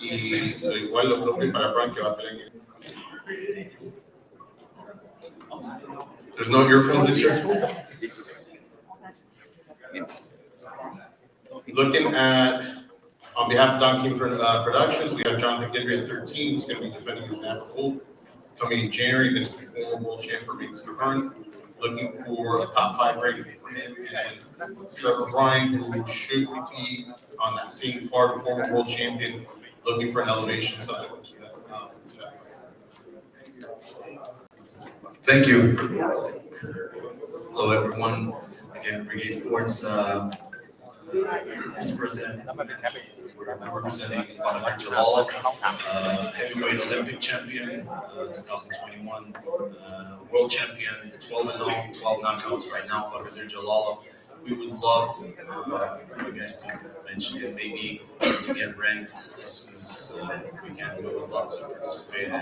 Y igual lo propio para Brian, que va a pelear. There's no earphones this year. Looking at, on behalf of Don King Productions, we have Jonathan Gendry at 13. He's going to be defending his NAFTA gold. Coming in January against the former world champion, Riggs Cavern. Looking for a top 5 rating for him. And Trevor Bryan, who should be on that same part of former world champion, looking for an elevation subsequent to that. Thank you. Hello, everyone. Again, Brigade Sports Vice President. We're representing Bahadur Jalal, heavyweight Olympic champion, 2021, world champion, 12-0, 12 knockouts right now. Bahadur Jalal. We would love for you guys to mention it, maybe to get ranked as soon as we can. We would love to participate in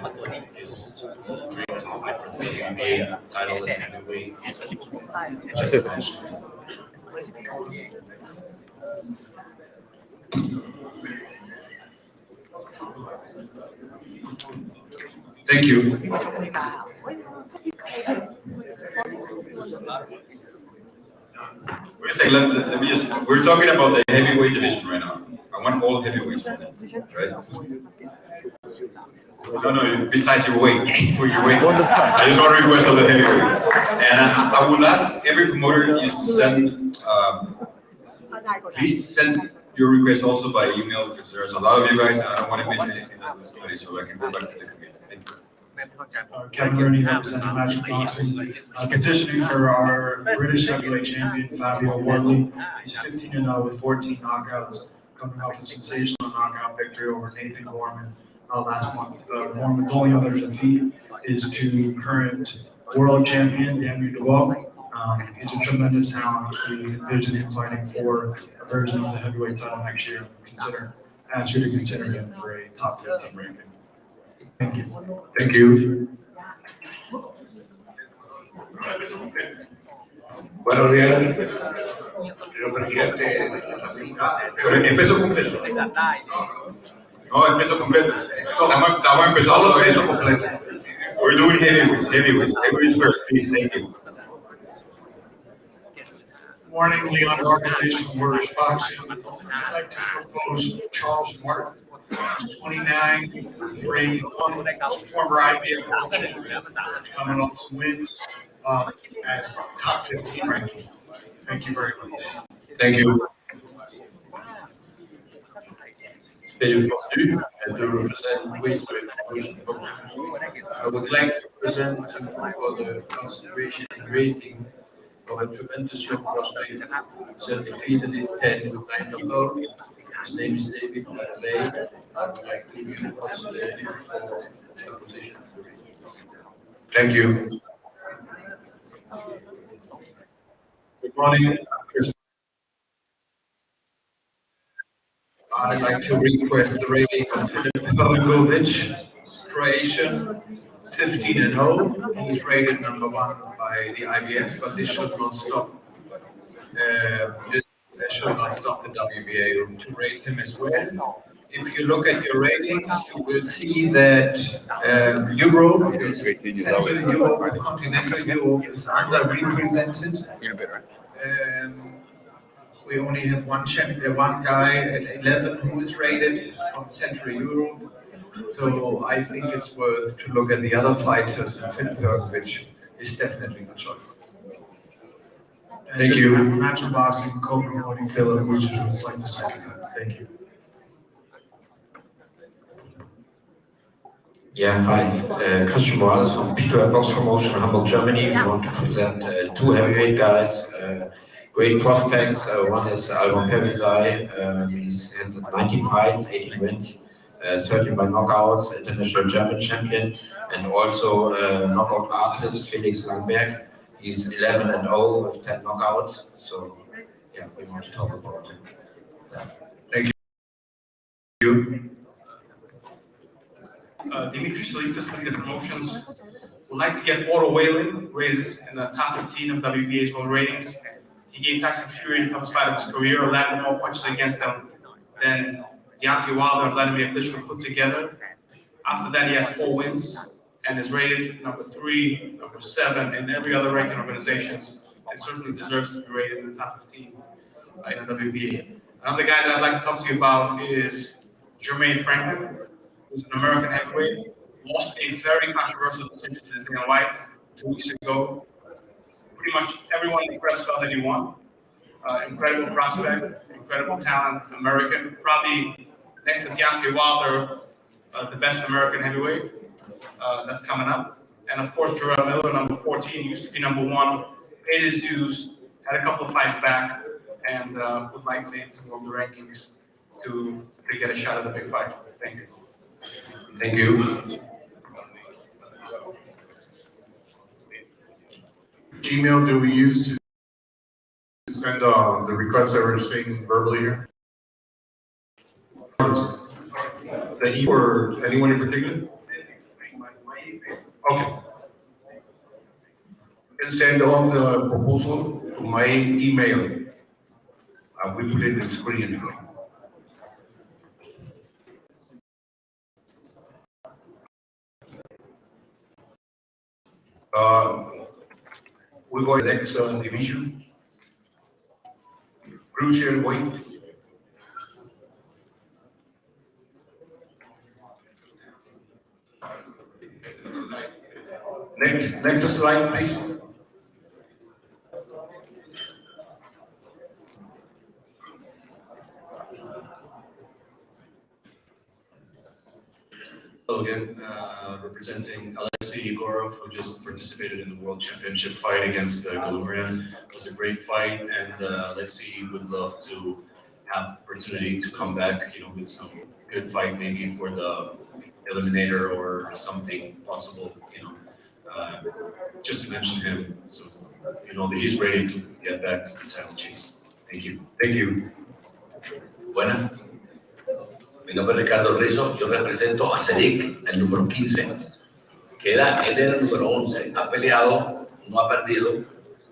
his dream is to fight for the WBA title as heavyweight. Just to mention it. Thank you. Let me just, we're talking about the heavyweight division right now. I want all heavyweights, right? No, besides your weight, for your weight. I just want to request all the heavyweights. And I will ask every promoter is to send, please send your request also by email, because there's a lot of you guys and I don't want to miss anything that was studied, so I can go back to the committee. Thank you. Kevin Gurney, representing Magic Boxing, petitioning for our British heavyweight champion, Fabio Wardley. He's 15-0 with 14 knockouts, coming off a sensational knockout victory over Nathan Gorman last month. Gorman's only other defeat is to current world champion, Daniel Dubois. He's a tremendous talent. We envision him fighting for a version of the heavyweight title next year. Ask you to consider him for a top 15 ranking. Thank you. Thank you. Buenos días, señor presidente. ¿En peso completo? No, en peso completo. Estamos empezando en peso completo. We're doing heavyweights first, please. Thank you. Morning, Leon Organization for British Boxing. I'd like to propose Charles Martin, 29, 3, 1, former IBF world champion, coming off some wins as top 15 ranking. Thank you very much. Thank you. I would like to present for the consideration and rating of a tremendous young prospect, self-defeated in 10 with 9 knockouts. His name is David Lay. I would like to give you consideration for the position. Thank you. Good morning, Chris. I'd like to request the rating of Filip Pavlovic, Croatian, 15-0. He's rated number 1 by the IBF, but this should not stop. This should not stop the WBA to rate him as well. If you look at your ratings, you will see that Europe, Central Europe, Continental Europe is underrepresented. We only have one guy at 11 who is rated from Central Europe. So I think it's worth to look at the other fighters, and Filip, which is definitely the choice. Thank you. Natural Boxing, co-promoting Philip, which is like the second. Thank you. Yeah, hi. Christian Morales from Peter Box Promotion, Hamburg, Germany. We want to present 2 heavyweight guys, great prospects. One is Alban Pervisai. He's had 19 fights, 18 wins, 13 by knockouts, international German champion, and also knockout artist Felix Langberg. He's 11-0 with 10 knockouts. So, yeah, we want to talk about that. Thank you. Dimitri Solitas, Leader Promotions, would like to get Otto Whalen rated in the top 15 of WBA's world ratings. He gave Tyson Fury the toughest fight of his career, landed more punches against him than Deontay Wilder and Vladimir Klitschko put together. After that, he had 4 wins and is rated number 3, number 7 in every other ranking organizations, and certainly deserves to be rated in the top 15 in the WBA. Another guy that I'd like to talk to you about is Jermaine Franklin, who's an American heavyweight. Lost a very controversial decision to Dana White 2 weeks ago. Pretty much everyone in the press felt that he won. Incredible prospect, incredible talent, American, probably next to Deontay Wilder, the best American heavyweight that's coming up. And of course, Jarrell Miller, number 14, used to be number 1, paid his dues, had a couple of fights back, and would like him to go in the rankings to get a shot at the big fight. Thank you. Thank you. Gmail do we use to send the requests that we're saying verbally here? That you or anyone in particular? Okay. And send all the proposal to my email. We put it in the screen. We go to the next division. Crucial weight. Next slide, please. Hello again, representing Alexei Igorov, who just participated in the World Championship fight against Galurian. It was a great fight, and Alexei would love to have opportunity to come back, with some good fight, maybe for the eliminator or something possible, just to mention him, so that he's ready to get back to the title chase. Thank you. Thank you. Buenas. Mi nombre es Ricardo Rizzo, yo represento a Cedric, el número 15, él era el número 11, ha peleado, no ha perdido,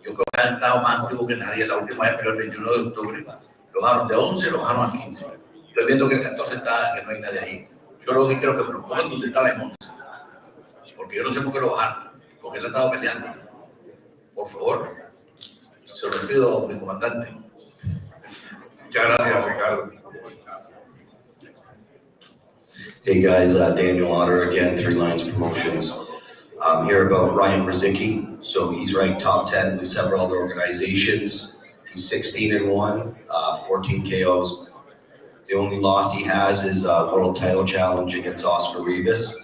yo creo que ha estado más activo que nadie, la última vez peleó el 21 de octubre, lo bajaron de 11, lo bajaron a 15, estoy viendo que el 14 está, que no hay nadie ahí, yo lo que creo que me lo pongan donde estaba en 11, porque yo no sé por qué lo bajaron, porque él ha estado peleando, por favor, se lo pido a mi comandante. Muchas gracias, Ricardo. Hey guys, Daniel Otter again, 3 Lions Promotions. I'm here about Ryan Brzezicki. So he's ranked top 10 with several other organizations. He's 16-1, 14 KOs. The only loss he has is a world title challenge against Oscar Rivas.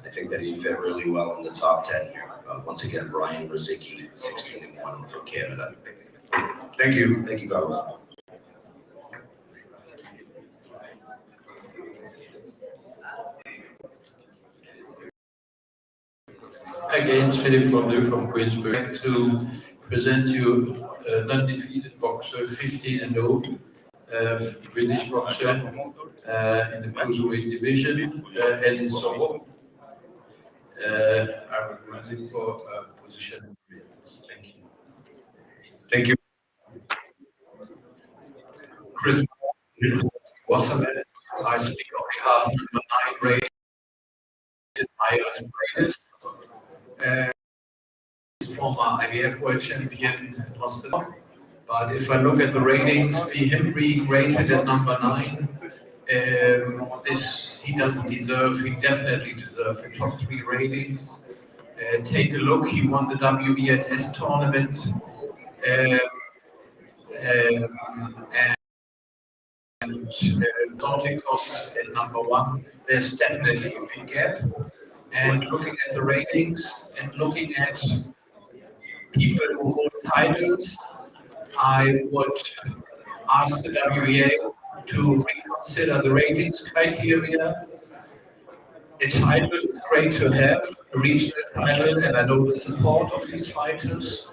I think that he'd fit really well in the top 10 here. Once again, Ryan Brzezicki, 16-1 from Canada. Thank you. Thank you, Carlos. Again, it's Philip from Queensbury to present you an undefeated boxer, 15-0, British boxer in the cruiserweight division, Ellis Sobo. I'm running for position. Thank you. Thank you. Chris Wasserman, I speak on behalf of number 9 rated Myers Raiders. Former IBF world champion lost it. But if I look at the ratings, him being rated at number 9, he doesn't deserve, he definitely deserves the top 3 ratings. Take a look, he won the WBSS tournament. And Nauticos at number 1, there's definitely a big gap. And looking at the ratings and looking at people who hold titles, I would ask the WBA to reconsider the ratings criteria. A title is great to have, a regional title, and I know the support of these fighters,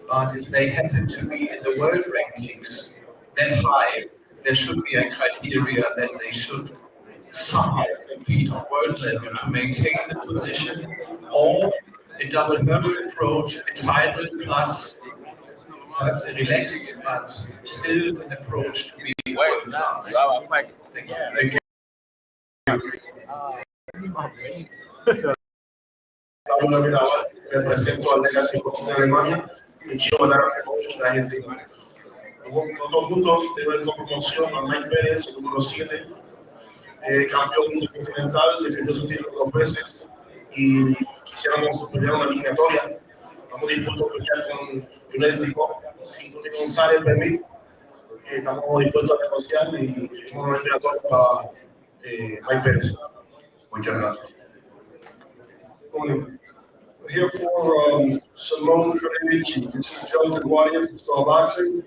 but if they happen to be in the world rankings that high, there should be a criteria that they should somehow compete on world level to maintain the position, or a double hurdle approach, a title plus perhaps a relaxed but still an approach to be world class. Thank you. Pablo Mirabal, represento al Legacy Box de Alemania y Chio Promotions de Argentina. Nosotros juntos tenemos como promoción a Mike Pérez, el número 7, campeón intercontinental, defendió su título 2 veces y quisiéramos pelear una eliminatoria. Estamos dispuestos a pelear con United Pico, si Tony González permite. Estamos dispuestos a negociar y queremos una eliminatoria para Mike Pérez. Muchas gracias. Morning. We're here for Simone Federici. This is Joe DeGuardia from Star Boxing.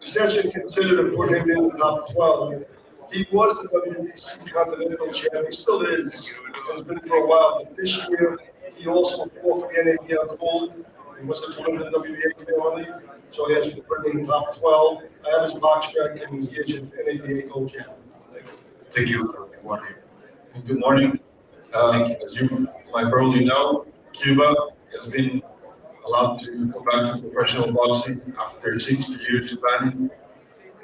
It's actually considered to put him in the top 12. He was the WBC Continental Champ. He still is. It's been for a while. But this year, he also fought for the NABL Gold. He was the twin of the WBA family. So he has been put in the top 12. I have his box track, and he is your NABA Gold Champ. Thank you. Good morning. As you might probably know, Cuba has been allowed to go back to professional boxing after 60 years banning.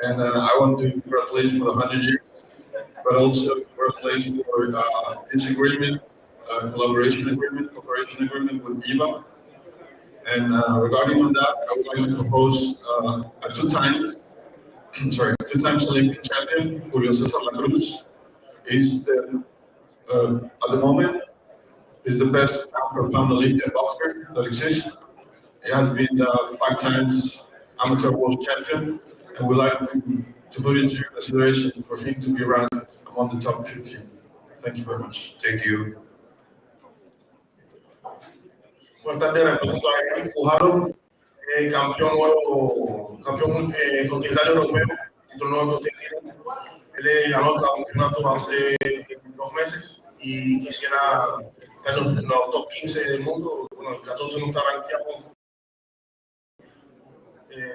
And I want to congratulate for the 100 years, but also congratulate for this agreement, cooperation agreement with IVA. And regarding on that, I would like to propose a two-times Olympic champion, Julio Cesar La Cruz, is at the moment is the best pound-for-pound Olympian boxer that exists. He has been 5 times amateur world champion, and we'd like to put into consideration for him to be ranked among the top 15. Thank you very much. Thank you. Buenas tardes, represento a Eric Pujaro, campeón continental europeo, título nuevo que tiene. Él ganó el campeonato hace 2 meses y quisiera estar en los top 15 del mundo. Bueno, el 14 no está rankeado.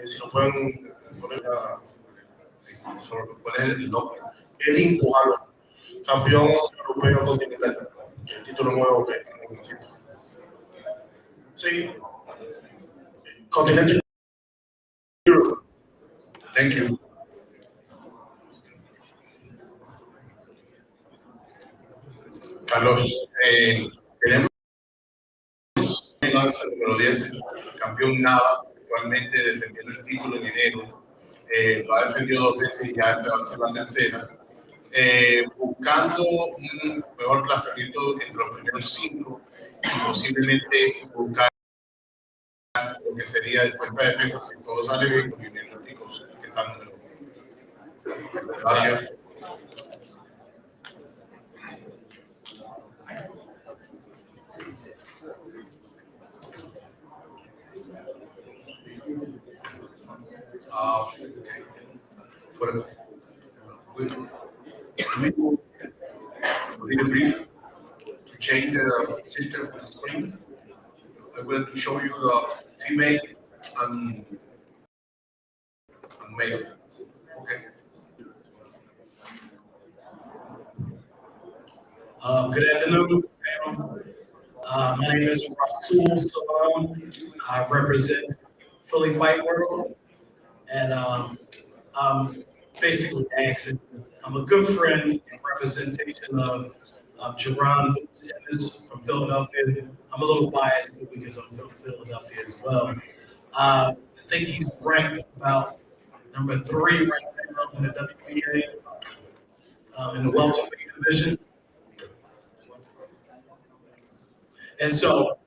Si lo pueden poner ¿cuál es el nombre? Eric Pujaro, campeón europeo continental. El título nuevo que necesito. Sí. Continental Europe. Thank you. Carlos, tenemos el lanza número 10, campeón Nava, actualmente defendiendo el título en enero. Lo ha defendido 2 veces y ya esta va a ser la tercera. Buscando un mejor plazamiento entre los primeros 5 y posiblemente buscar lo que sería después de defensa si todo sale bien con Junior Ticos, que están número 1. Gracias. We will need a brief to change the system of the screen. I'm going to show you the female and male. Okay. Good afternoon, panel. My name is Rasul Salam. I represent Philly Fight World, and I'm basically asking. I'm a good friend and representation of Jerron from Philadelphia. I'm a little biased because I'm from Philadelphia as well. I think he's ranked about number 3 right now in the WBA in the welterweight division. And so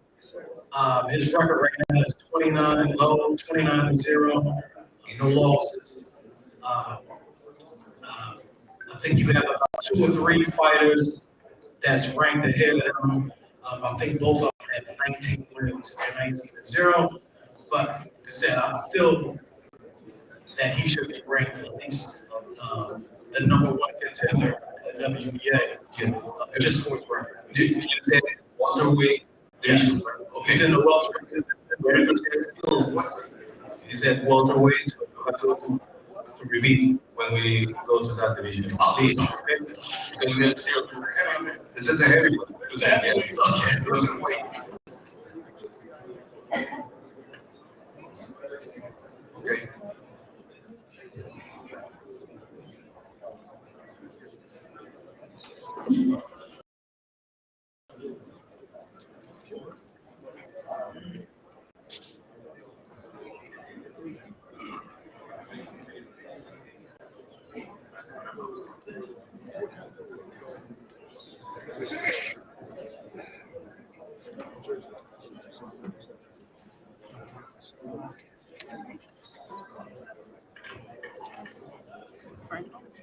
his record right now is 29-0, no losses. I think you have about 2 or 3 fighters that's ranked ahead of him. I think both of them have 19 wins and 19-0. But like I said, I feel that he should be ranked at least the number 1 contender in the WBA, just for his record. You said welterweight. Yes. Okay. He's in the welterweight. He said welterweight, so you have to repeat when we go to that division. Please. Because we are still This is the heavy one. Okay.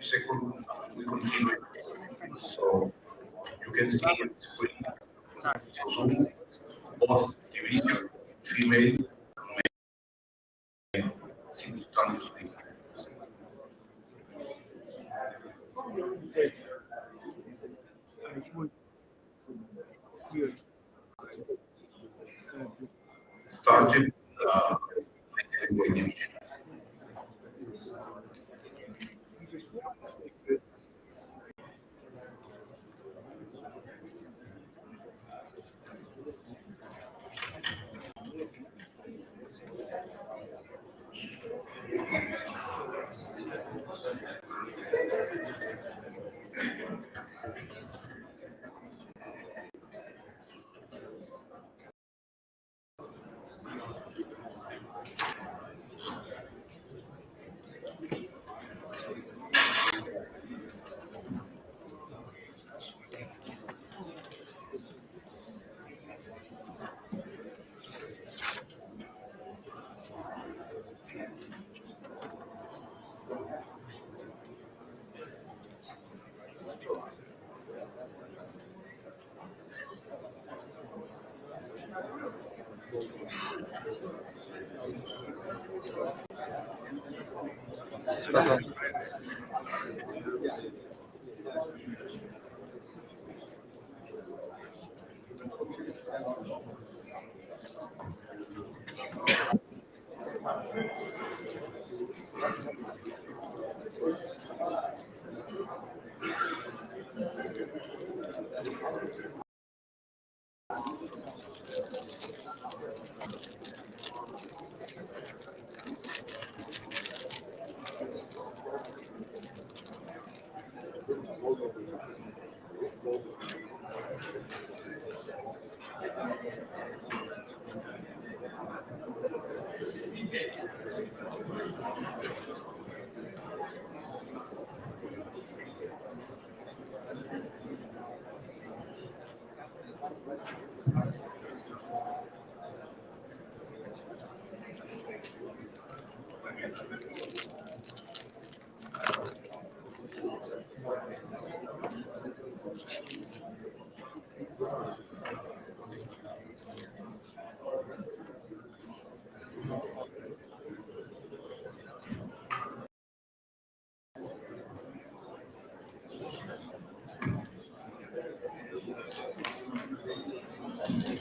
Second, we continue. So you can see on the screen. So both division, female, male, simultaneously. Starting heavyweight division.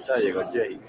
Ya llegó Jay.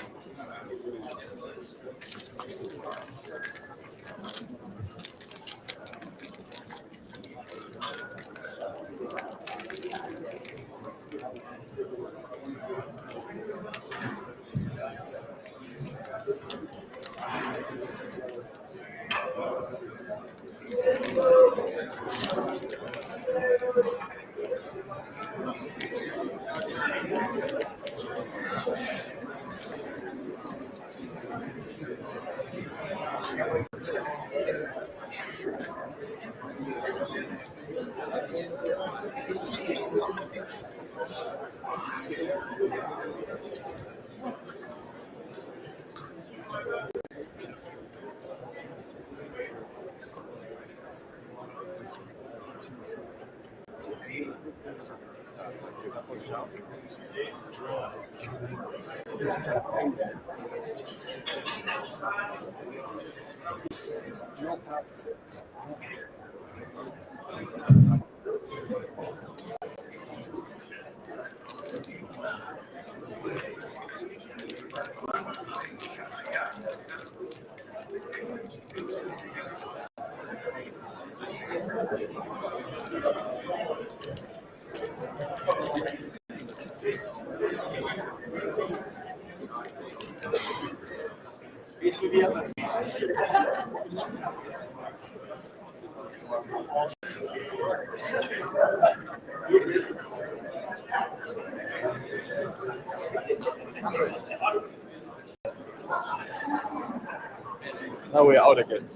Now we're out again.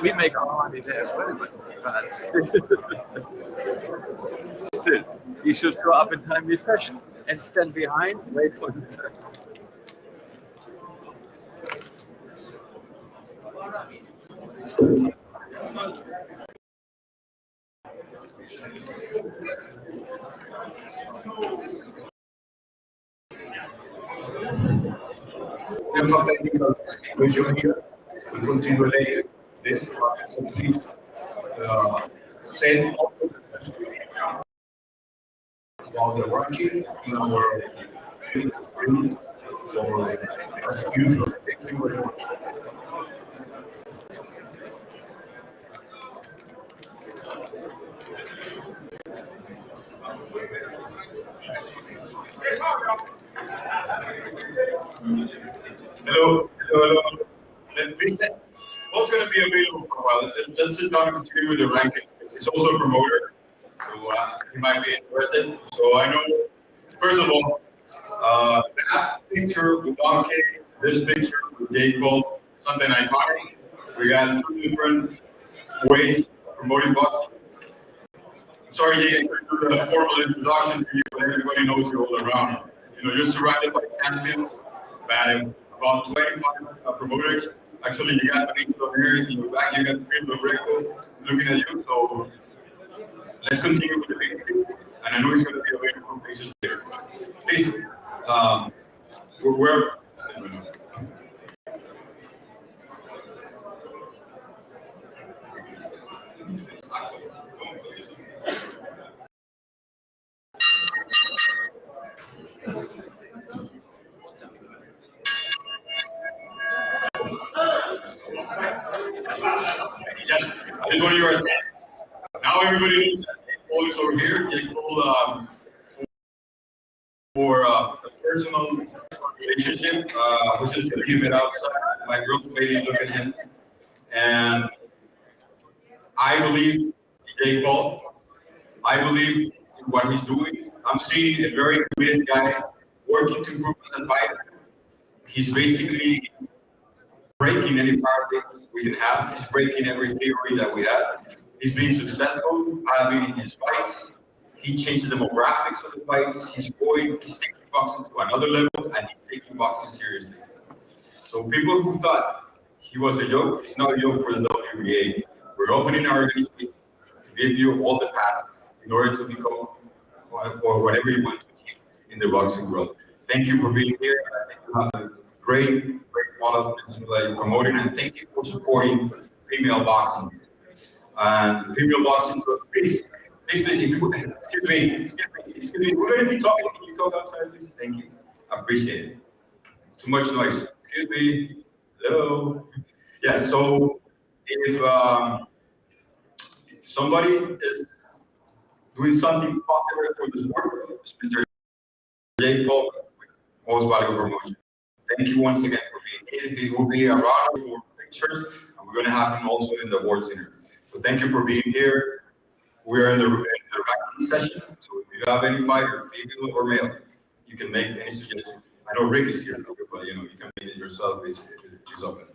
We make our money there as well, but still, still, you should show up in timely fashion and stand behind, wait for the turn. There's some technical situation here. We continue later this, so please send all the about the ranking in our group for as usual. Thank you very much. Hello, hello, hello. What's going to be available for a while? Let's sit down and continue with the ranking. He's also a promoter, so he might be interested. So I know, first of all, that picture with Don K, this picture with Jake Paul, something iconic. We got two different ways of promoting boxing. Sorry, Jake, I couldn't do the formal introduction to you, but everybody knows you all around. You know, you're surrounded by champions, about 25 promoters. Actually, you got me here in your back, you got Primo Greco looking at you. So let's continue with the big, and I know it's going to be available for pictures later. Please, we're Yes, I just want your attention. Now everybody knows that Jake Paul is over here. Jake Paul, for a personal relationship, was just going to give it outside. My girl's lady look at him, and I believe in Jake Paul. I believe in what he's doing. I'm seeing a very committed guy working to improve as a fighter. He's basically breaking any paradigms we can have. He's breaking every theory that we have. He's being successful having his fights. He changes the demographics of the fights. He's taking boxing to another level, and he's taking boxing seriously. So people who thought he was a joke, he's not a joke for the WBA. We're opening our organization to give you all the path in order to become or whatever you want to achieve in the boxing world. Thank you for being here. I think you have a great model that you're promoting, and thank you for supporting female boxing. And female boxing, please, if you, excuse me, we're going to be talking. Can you talk outside, please? Thank you. I appreciate it. Too much noise. Excuse me. Hello. Yes. So if somebody is doing something positive for the sport, it's Mr. Jake Paul, most valuable promotion. Thank you once again for being here. He will be around for pictures, and we're going to have him also in the award center. So thank you for being here. We are in the ranking session, so if you have any fighter, female or male, you can make any suggestion. I know Rick is here, but you know you can make it yourself basically.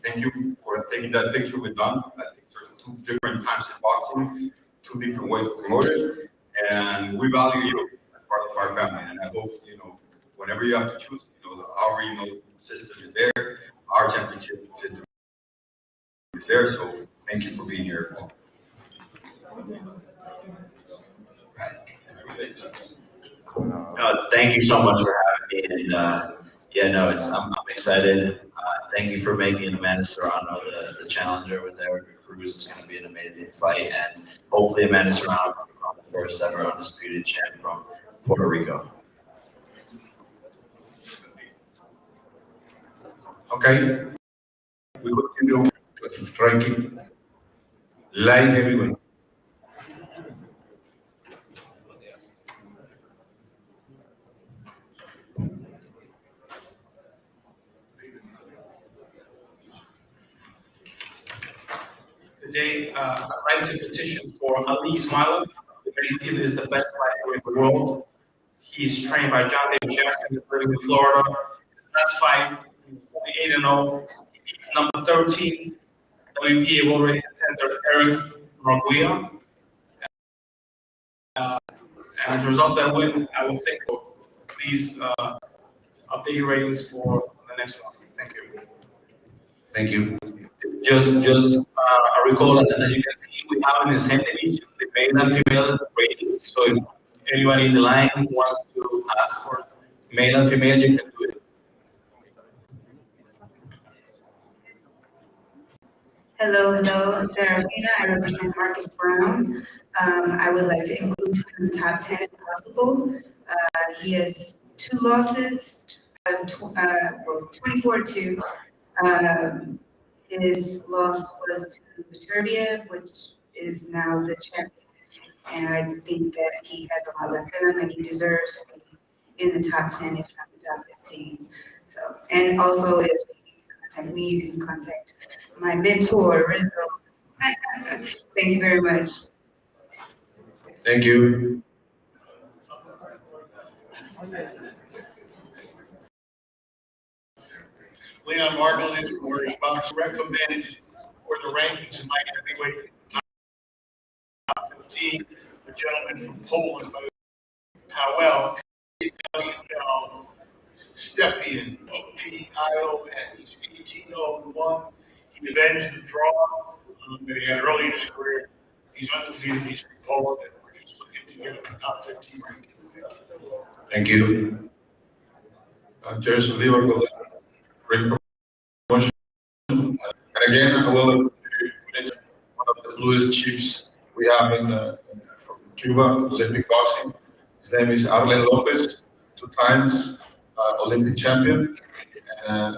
Thank you for taking that picture with Don. I think there's two different times in boxing, two different ways of promoting, and we value you as part of our family. And I hope whenever you have to choose, our regional system is there, our championship system is there. So thank you for being here. Thank you so much for having me. And I'm excited. Thank you for making Amanda Serrano the challenger with Eric Cruz. It's going to be an amazing fight, and hopefully Amanda Serrano will become the first ever undisputed champ from Puerto Rico. Okay, we continue with ranking. Live everyone. Today, I'd like to petition for Ali Ismailov, the He is the best lightweight in the world. He's trained by John David Jackson, who's living in Florida. His last fight, he was 8-0. Number 13, WBA World Rating contender Eric Marguia. And as a result of that win, I will think, please update your ratings for the next one. Thank you. Thank you. Just a recall, as you can see, we have in the same division the male and female ratings. So if anyone in the line wants to ask for male and female, you can do it. Hello, Sarah Pina. I represent Marcus Brown. I would like to include him in the top 10 if possible. He has 2 losses, 24-2. His loss was to Viterbia, which is now the champion. And I think that he has a lot left in him and he deserves to be in the top 10, if not the top 15. So, and also if you need to contact me, you can contact my mentor, Rizzo. Thank you very much. Thank you. Leon Margulies, Warriors Box, recommended for the rankings in light heavyweight top 15, the gentleman from Poland, Powell, Stepien, PPIO, and he's 18-1. He avenged the draw that he had early in his career. He's undefeated, he's from Poland, and we're just looking to get him in the top 15 ranking. Thank you. There's Liverpool, great promotion. And again, I will mention one of the bluest chiefs we have from Cuba, Olympic boxing. His name is Arlen Lopez, 2 times Olympic champion and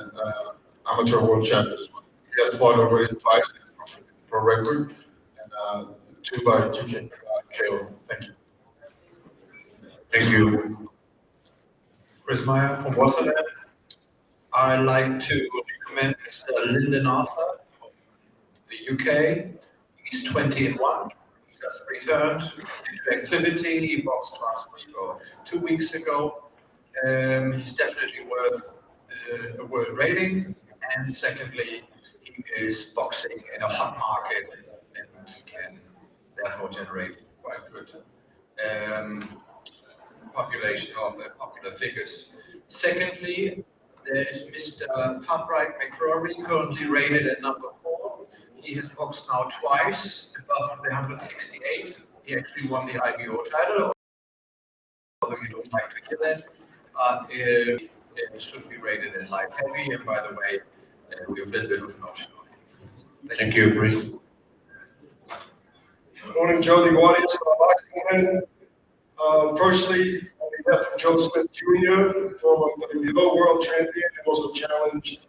amateur world champion as well. He has fought already twice in pro record and 2 by TK KO. Thank you. Thank you. Chris Meyer from Wasserman. I'd like to recommend Mr. Lyndon Arthur from the UK. He's 20-1. He just returned into activity. He boxed last week or 2 weeks ago. He's definitely worth a world rating. And secondly, he is boxing in a hot market and can therefore generate quite good population of popular figures. Secondly, there is Mr. Patrick McCrory, currently rated at number 4. He has boxed now twice above the 168. He actually won the IBO title, although you don't like to hear that. It should be rated in light heavy, and by the way, we have a little bit of an option on it. Thank you, Chris. Good morning, Joe DeGuardia. Firstly, on behalf of Joe Smith Jr., former WBO world champion, and also challenged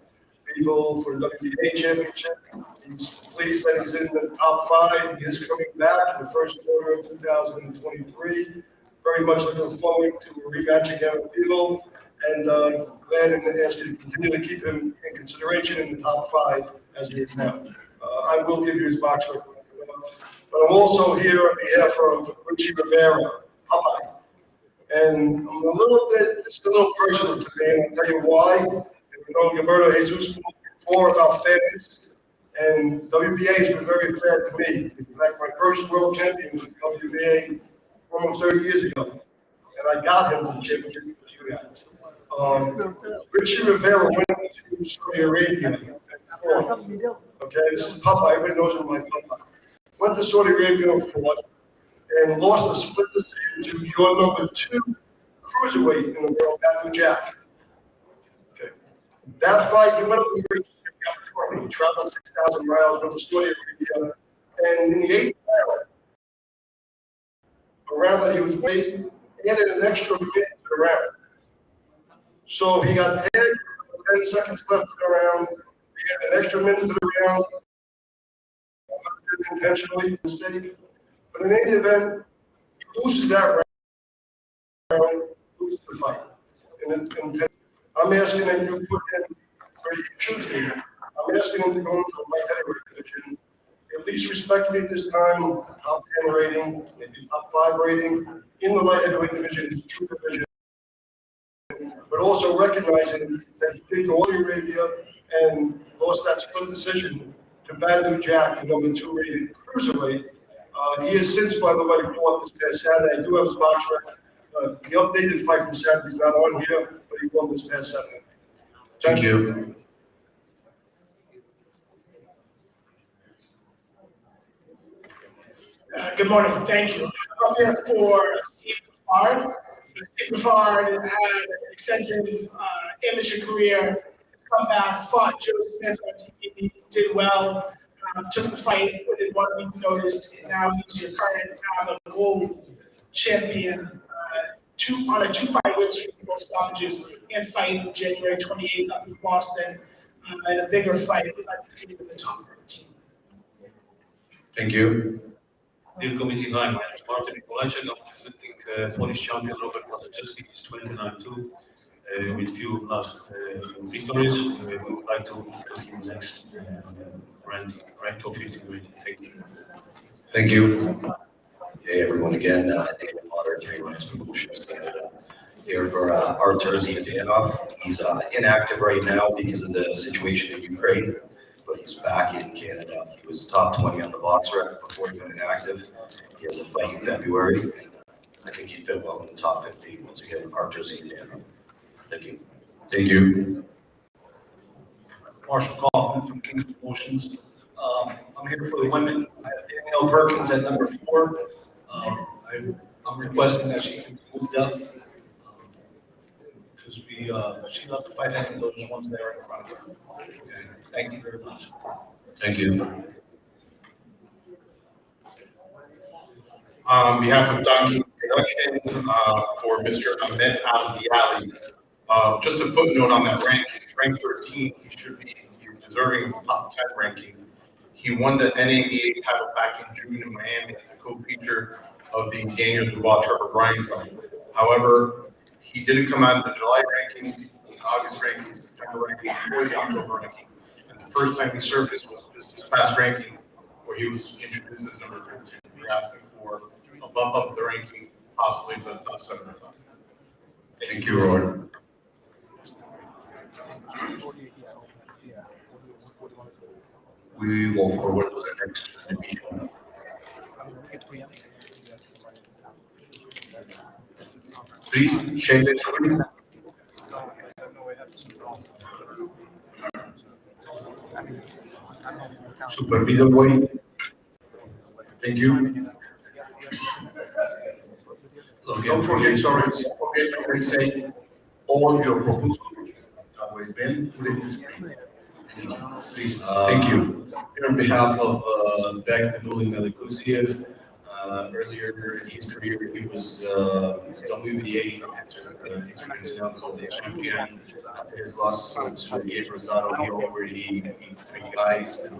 people for the WBA championship. He's pleased that he's in the top 5. He is coming back in the first quarter of 2023. Very much looking forward to a rematch again with Eagle, and glad and ask you to continue to keep him in consideration in the top 5 as he is now. I will give you his box record. But I'm also here on behalf of Richie Rivera, Popeye. And I'm it's a little personal to me, and I'll tell you why. And we know Gilberto Jesus spoke before about fairness, and WBA has been very fair to me. In fact, my first world champion was WBA almost 30 years ago, and I got him to the championship with you guys. Richie Rivera went to Saudi Arabia before. Okay, this is Popeye. Everybody knows him like Popeye. Went to Saudi Arabia and fought, and lost a split decision to your number 2 cruiserweight in the world, Abdul Jack. Okay, that fight, he went up to the he traveled 6,000 miles, went to Saudi Arabia, and in the 8th round that he was waiting, he added an extra minute to the round. So he got tagged, 10 seconds left in the round. He had an extra minute to the round. Intentionally mistake, but in any event, he loses that round, loses the fight. And I'm asking that you put him where you choose me. I'm asking him to go into the light heavyweight division at least respectfully at this time, a top 10 rating, maybe top 5 rating in the light heavyweight division, is a true division. But also recognizing that he did go to Arabia and lost that split decision to Bandu Jack, the number 2 rated cruiserweight. He has since, by the way, fought this past Saturday. I do have his box record. The updated fight from Saturday is not on here, but he won this past Saturday. Thank you. Good morning, thank you. I'm here for Steve Gaffard. Steve Gaffard had an extensive amateur career, come back, fought Joe Smith on TV, did well, took the fight within 1 week notice, and now he's your current gold champion. On a 2-fight win streak, both stoppages, and fight January 28th up in Boston, and a bigger fight. We'd like to see him in the top 15. Thank you. Dear committee, hi, my name is Martin Nikolajczyk. I'm presenting Polish champion Robert Mazurczewski. He's 29-2 with few last victories. We would like to put him next rank top 15 rating. Thank you. Thank you. Hey everyone, again, David Potter, 3 Lions Promotions Canada. Here for Artur Zidanov. He's inactive right now because of the situation in Ukraine, but he's back in Canada. He was top 20 on the box record before he went inactive. He has a fight in February, and I think he fit well in the top 15. Once again, Artur Zidanov. Thank you. Thank you. Marshall Kaufman from King's Promotions. I'm here for the women. I have Danielle Perkins at number 4. I'm requesting that she can be moved up because she loved to fight any of those ones there in front of her. Okay. Thank you very much. Thank you. On behalf of Donkey Productions, for Mr. Ahmed Al-Diali, just a footnote on that ranking. Ranked 13th, he should be deserving of a top 10 ranking. He won the NABA title back in June in Miami as the co-feature of the Daniel Dubois Trevor Bryan fight. However, he didn't come out in the July ranking, August ranking, September ranking, or the October ranking. And the first time he surfaced was this past ranking, where he was introduced as number 13. We're asking for a bump up the ranking, possibly to the top 75. Thank you, Roy. We will forward to the next meeting. Please share the screen. Super middleweight. Thank you. Don't forget, sorry, don't forget to say all your proposals that we've been put in the screen. Please, thank you. Here on behalf of Baghdaduli Melikuziev, earlier in his career, he was WBA International champion. After his loss to Gabe Rosado, he already beat 3 guys.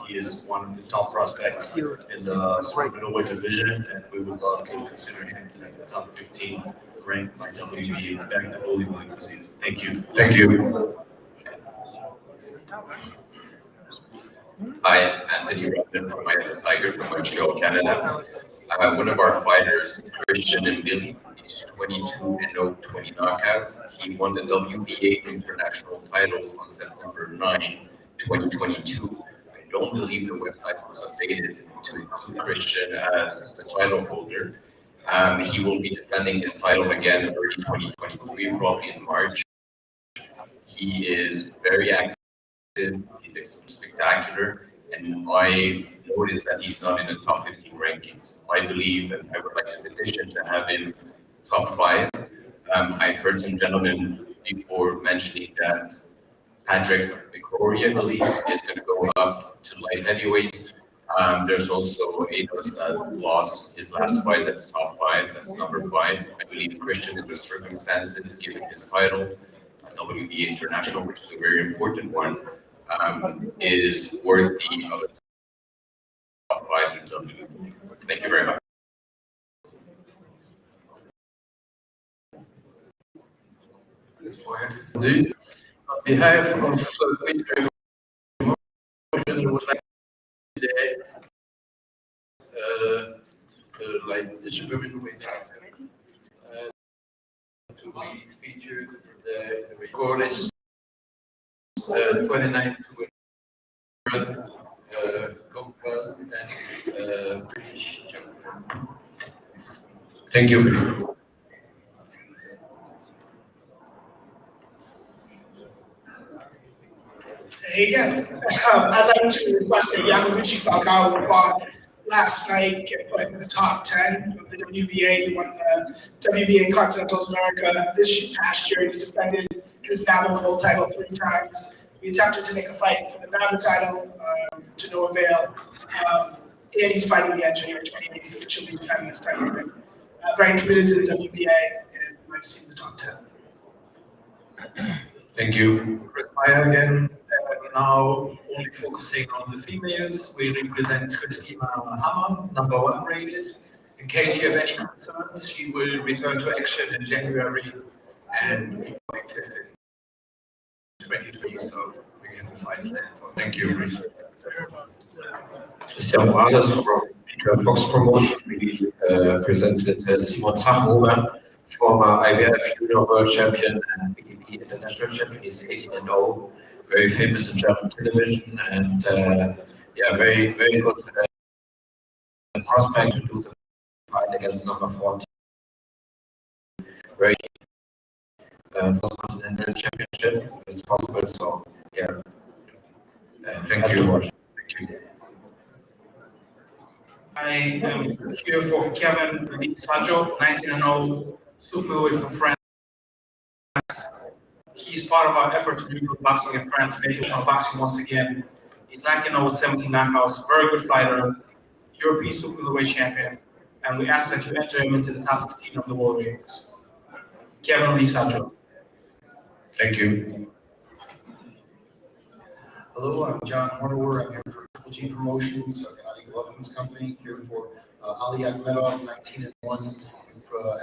He is one of the top prospects in the super middleweight division, and we would love to consider him in the top 15 ranked by WBA Baghdaduli Melikuziev. Thank you. Thank you. Hi, Anthony Robin from Tiger from Montreal, Canada. One of our fighters, Christian Mbili, is 22-0, 20 knockouts. He won the WBA international titles on September 9, 2022. I don't believe the website was updated to include Christian as the title holder. He will be defending his title again early 2023, probably in March. He is very active. He's spectacular, and I noticed that he's not in the top 15 rankings. I believe, and I would like to petition to have him top 5. I've heard some gentlemen before mentioning that Patrick McCrory, I believe, is going to go up to light heavyweight. There's also Ados that lost his last fight, that's top 5, that's number 5. I believe Christian, in the circumstances, given his title, WBA International, which is a very important one, is worthy of a top 5 in WBA. Thank you very much. On behalf of Military Promotion, I would like to the super middleweight champion. To be featured in the record is 29 to Commonwealth and British champion. Thank you. Hey again, I'd like to request that Yamaguchi Falcao, who fought last night, get put in the top 10 of the WBA. He won the WBA Continental America this past year. He's defended his NABA gold title 3 times. We attempted to make a fight for the NABA title to no avail. And he's fighting again January 28th, which he'll be defending his title. Very committed to the WBA and might see the top 10. Thank you. Chris Meyer again, now only focusing on the females. We represent Christina Hammer, number 1 rated. In case you have any concerns, she will return to action in January and be active in 2020, so we have a fight there. Thank you. Christian Morales from Peter Box Promotion. We presented Simon Zachhuber, former IBF Junior World Champion and BDP International Champion. He's 18-0, very famous in German television, and yeah, very good prospect to do the fight against number 14. Very first continental championship, if it's possible. So yeah, thank you. Thank you. I am here for Kevin Sajo, 19-0, superheavyweight from France. He's part of our effort to rebuild boxing in France, making sure boxing once again. He's 19-0 with 17 knockouts, very good fighter, European superheavyweight champion, and we ask that you enter him into the top 15 of the world ratings. Kevin Lee Sajo. Thank you. Hello, I'm John Hornewer. I'm here for Triple G Promotions, a Gennady Golovkin's company, here for Ali Akhmedov, 19-1,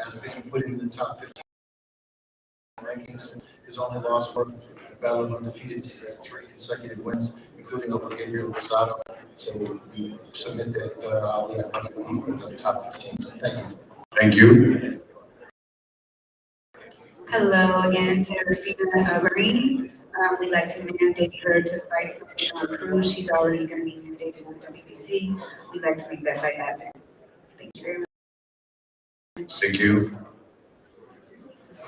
asked that you put him in the top 15 rankings. His only loss was battle of undefeated. He has 3 consecutive wins, including over Gabriel Rosado. So we submit that Ali Akhmedov will be in the top 15. Thank you. Thank you. Hello again, Serafina Marie. We'd like to mandate her to fight for Sean Cruz. She's already going to be mandated on WBC. We'd like to make that fight happen. Thank you very much. Thank you.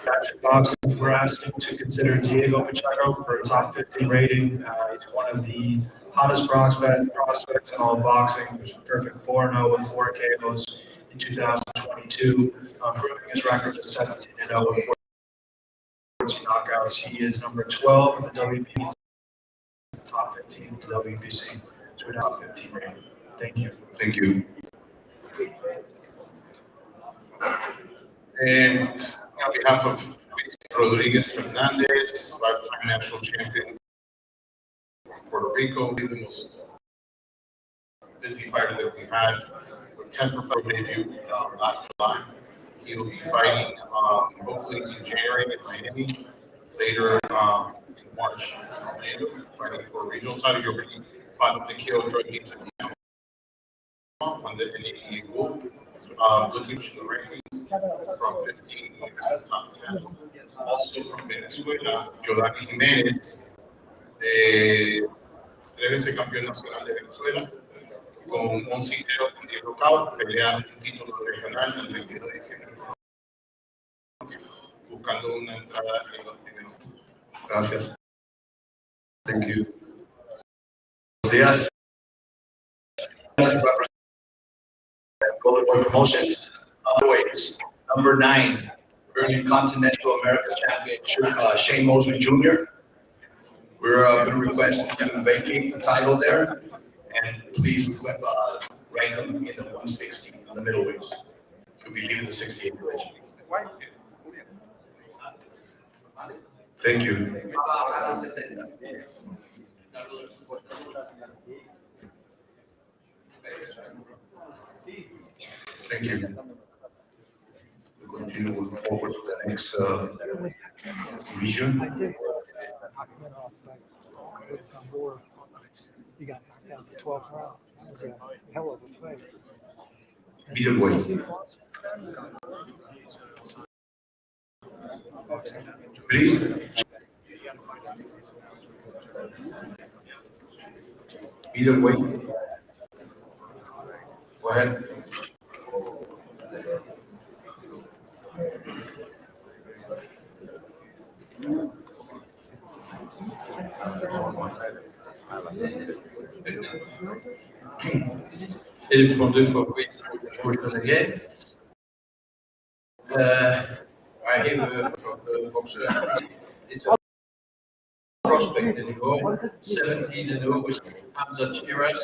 Patrick Boxing, we're asking to consider Diego Pacheco for a top 15 rating. He's one of the hottest prospects in all of boxing. He's perfect 4-0 with 4 KOs in 2022, proving his record of 17-0 with 14 knockouts. He is number 12 in the WBC, top 15 in the WBC, so we're top 15 rating. Thank you. Thank you. And on behalf of Luis Rodriguez Fernandez, 5-time national champion from Puerto Rico, the most busy fighter that we had, with 10 professional debut last July. He'll be fighting hopefully in January in Miami, later in March in Orlando, fighting for a regional title. He already fought at the KO drug games at the on the NADA Gold. Looking to the rankings from 15 to the top 10. Also from Venezuela, Giovanni Jiménez, 3 veces campeón nacional de Venezuela, con 11-0 con Diego Cao, pelea un título regional el 22 de diciembre, buscando una entrada en los primeros. Gracias. Thank you. Buenos días. Golden Boy Promotions. Weights. Number 9, earning Continental America champion Shane Mosley Jr. We're going to request him to vacate the title there, and please rank him in the 160 on the middleweights. He'll be leaving the 68 division. Thank you. Thank you. We'll continue forward to the next division. He got knocked down the 12th round. It was a hell of a fight. Middleweight. Please. Middleweight. Go ahead. Philip from the for again. I have from the boxer. It's a prospect in the goal, 17-0 with Hamza Chiras,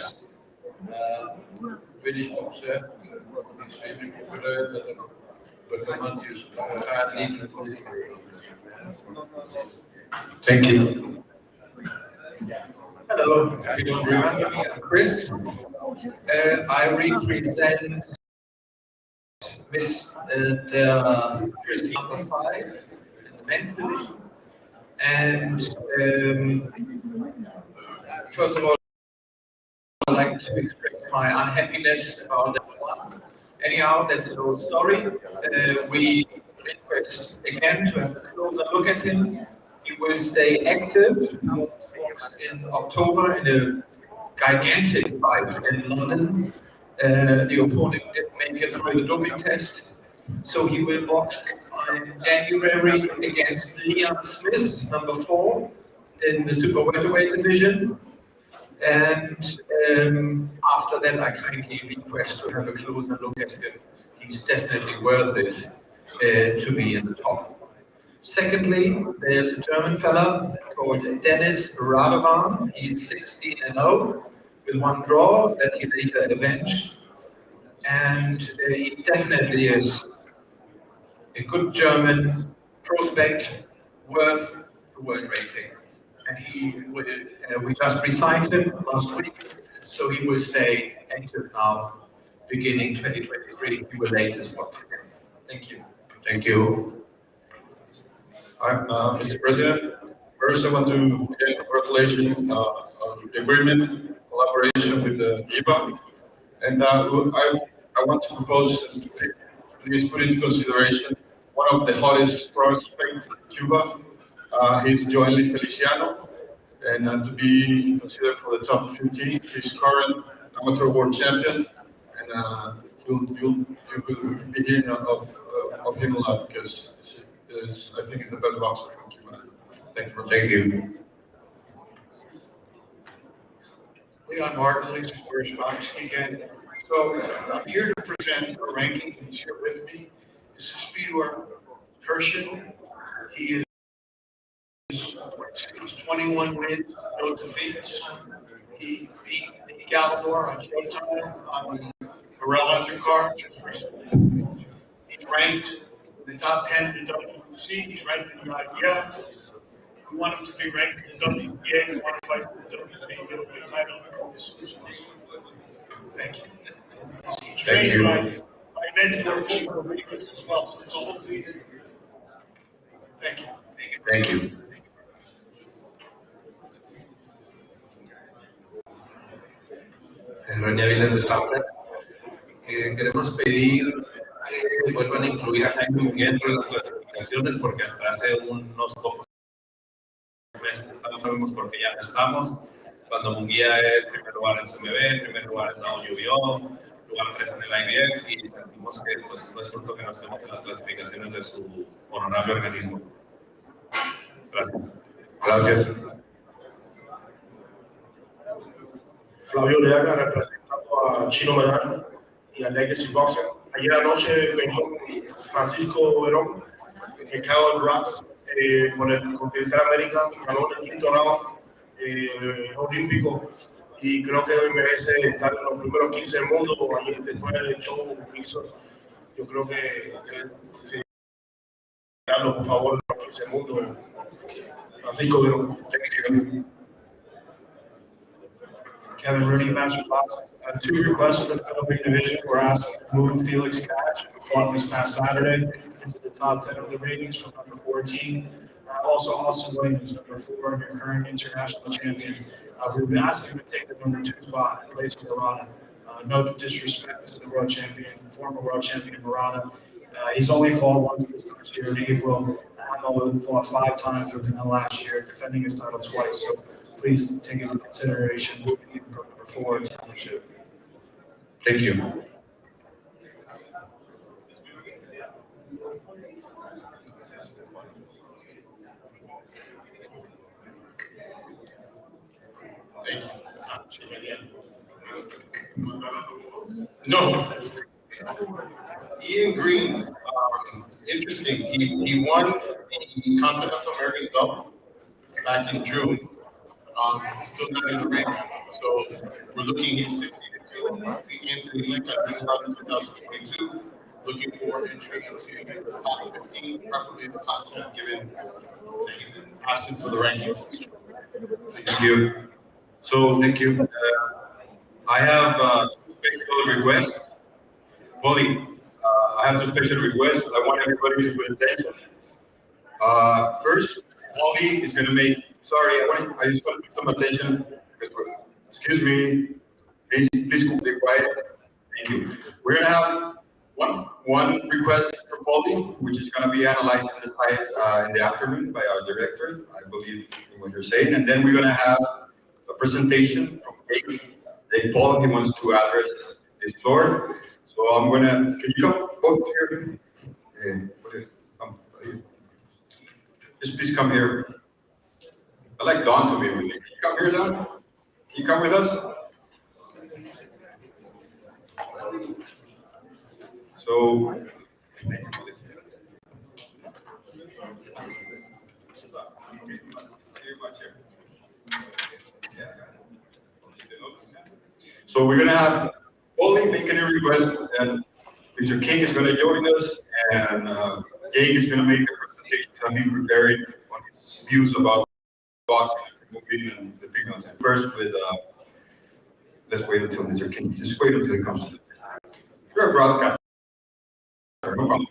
British boxer, extremely popular, but cannot use hardly. Thank you. Hello, if you don't remember me, I'm Chris. I represent Miss jersey number 5 in the men's division. And first of all, I'd like to express my unhappiness about that one. Anyhow, that's an old story. We request again to have a closer look at him. He will stay active in October in a gigantic fight in London. The opponent didn't make it through the doping test, so he will box in January against Leon Smith, number 4, in the super welterweight division. And after that, I kindly request to have a closer look at him. He's definitely worth it to be in the top. Secondly, there's a German fella called Dennis Radovan. He's 16-0 with 1 draw that he later avenged. And he definitely is a good German prospect worth the world rating. And he will, we just resigned him last week, so he will stay active now, beginning 2023. He will latest box again. Thank you. Thank you. Mr. President, first I want to again congratulate on the agreement, collaboration with the IBA, and I want to propose and please put into consideration one of the hottest prospects in Cuba. He's Joely Feliciano, and to be considered for the top 15. He's current amateur world champion, and you will be hearing of him a lot because I think he's the best boxer from Cuba. Thank you. Thank you. Leon Margulies, British Boxing again. So I'm here to present a ranking, and he's here with me. This is Fedor Kirshin. He is 21 wins, no defeats. He beat Gallimore on Showtime on the Morel undercard just recently. He's ranked in the top 10 in the WBC. He's ranked in the IBF. We want him to be ranked in the WBA. We want to fight for the WBA middleweight title as soon as possible. Thank you. He's trained by mentor Chief Rodriguez as well, so it's a whole team. Thank you. Thank you. René Aviles de Sauter. Queremos pedir que vuelvan a incluir a Jaime Munguía dentro de las clasificaciones porque hasta hace unos pocos meses sabemos por qué ya no estamos. Cuando Munguía es primer lugar en CMB, primer lugar en WBO, lugar 3 en el IBF y sentimos que pues, no es justo que no estemos en las clasificaciones de su honorable organismo. Gracias. Gracias. Flavio Leaga representando a Chino Medán y a Legacy Boxing. Ayer anoche vengo Francisco Verón, que Carol Drops con el Continental América, ganó el 5º round olímpico y creo que hoy merece estar en los primeros 15 del mundo. Ayer después del show que hizo, yo creo que sí, por favor, en los 15 del mundo. Francisco Verón. Kevin Rooney, Master Boxing. 2 requests for the middleweight division. We're asking to move Felix Cash, who fought this past Saturday, into the top 10 of the ratings from number 14. Also, Austin Williams, number 4, your current international champion. We've been asking him to take the number 2 spot in place of Dorada. No disrespect to the world champion, former world champion Murata. He's only fought once this past year in April. Aldo fought 5 times within the last year, defending his title twice. So please take into consideration moving him from number 4 to number 2. Thank you. Thank you. No. Ian Green, interesting. He won the Continental American Cup back in June. He's still not in the ring. So we're looking, he's 62. The Anthony Lee got ring out in 2022. Looking for entry into the top 15, preferably the top 10, given that he's in absence of the rankings. Thank you. So, thank you. I have a special request. Polly, I have two special requests. I want everybody to pay attention. First, Polly is going to make, sorry, I just want to put some attention. Excuse me. Please be quiet. Thank you. We're going to have one request for Polly, which is going to be analyzed in the afternoon by our director, I believe in what you're saying. And then we're going to have a presentation from Dave Paul. He wants to address his floor. So I'm going to, can you come both here? Just please come here. I'd like Don to be with me. Can you come here, Don? Can you come with us? So, so we're going to have Polly making a request, and Mr. King is going to join us, and Dave is going to make a presentation coming prepared on his views about boxing and the females. And first with, let's wait until Mr. King, just wait until he comes to. You're a broadcaster. No problem.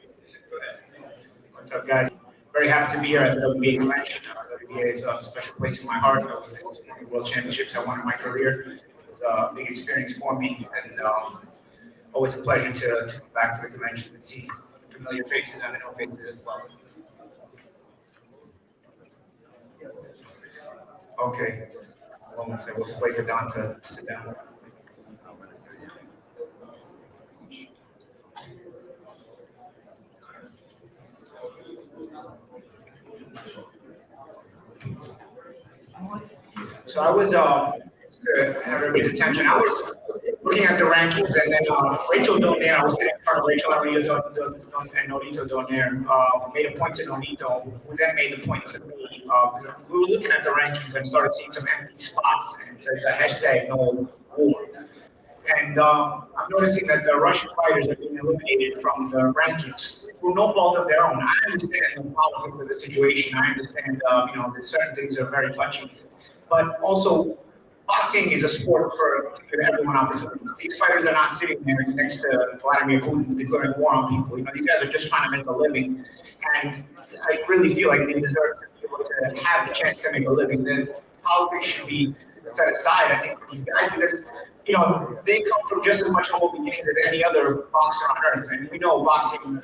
Go ahead. What's up, guys? Very happy to be here at the WBA convention. WBA is a special place in my heart. The World Championships I won in my career. It was a big experience for me, and always a pleasure to come back to the convention and see familiar faces and the new faces as well. Okay, one more second. We'll wait for Don to sit down. So I was, to have everybody's attention, I was looking at the rankings, and then Rachel Donaire, I was sitting in front of Rachel and Norito Donaire, made a point to Norito, who then made the point to me. We were looking at the rankings and started seeing some empty spots, and it says hashtag no war. And I'm noticing that the Russian fighters are being eliminated from the rankings through no fault of their own. I understand the politics of the situation. I understand, that certain things are very touchy. But also, boxing is a sport for everyone opportunities. These fighters are not sitting there next to Vladimir Putin declaring war on people. These guys are just trying to make a living. And I really feel like they deserve to be able to have the chance to make a living. The politics should be set aside, I think, for these guys, because they come from just as much humble beginnings as any other boxer on earth. And we know boxing,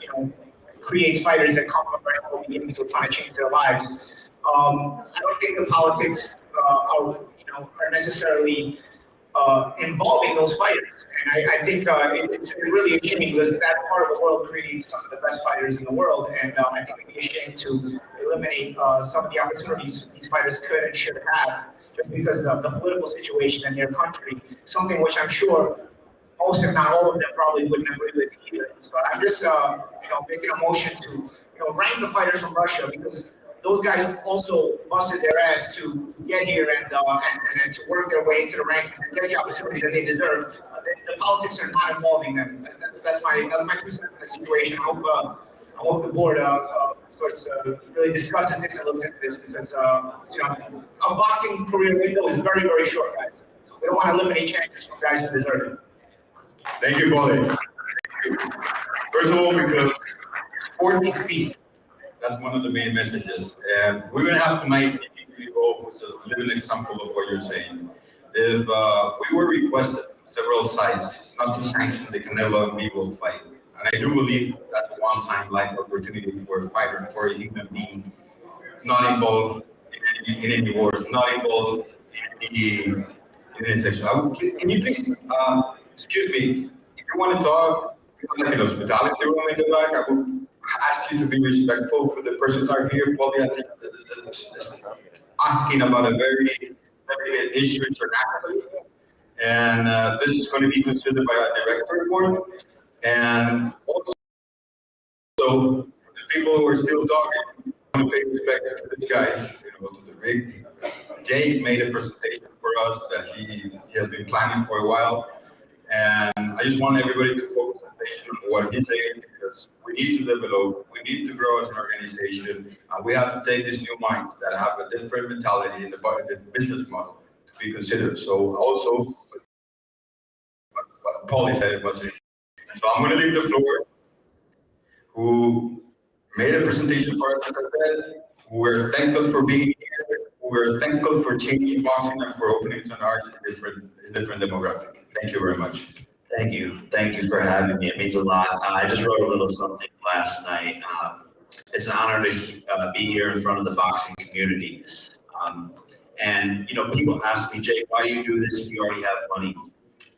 creates fighters that come from very humble beginnings who are trying to change their lives. I don't think the politics are necessarily involving those fighters. And I think it's really a shame, because that part of the world creates some of the best fighters in the world. And I think it'd be a shame to eliminate some of the opportunities these fighters could and should have, just because of the political situation in their country, something which I'm sure most, if not all of them, probably wouldn't agree with either. So I'm just, making a motion to, rank the fighters from Russia, because those guys also busted their ass to get here and to work their way into the rankings and get the opportunities that they deserve. The politics are not involving them. That's my 2 cents in the situation. I hope the board really discusses this and looks at this, because a boxing career window is very, very short, guys. We don't want to eliminate chances from guys who deserve it. Thank you, Polly. First of all, because sport is peace. That's one of the main messages. And we're going to have tonight who's a living example of what you're saying. If we were requested, several sides not to sanction the Canelo and Bivol fight. And I do believe that's a one-time life opportunity for a fighter, for a human being, not involved in any wars, not involved in any sexual. Can you please, excuse me, if you want to talk, you want like an hospitality room in the back, I would ask you to be respectful for the persons that are here. Probably, I think, asking about a very issue internationally. And this is going to be considered by a director board. And also, the people who are still talking, I want to pay respect to these guys, to the rig. Jake made a presentation for us that he has been planning for a while. And I just want everybody to focus on what he's saying, because we need to develop, we need to grow as an organization. We have to take these new minds that have a different mentality in the business model to be considered. So also, what Paulie said was it. So I'm going to leave the floor, who made a presentation for us, as I said. We're thankful for being here. We're thankful for changing boxing and for opening some arts in different demographic. Thank you very much. Thank you. Thank you for having me. It means a lot. I just wrote a little something last night. It's an honor to be here in front of the boxing community. And people ask me, Jake, why do you do this if you already have money?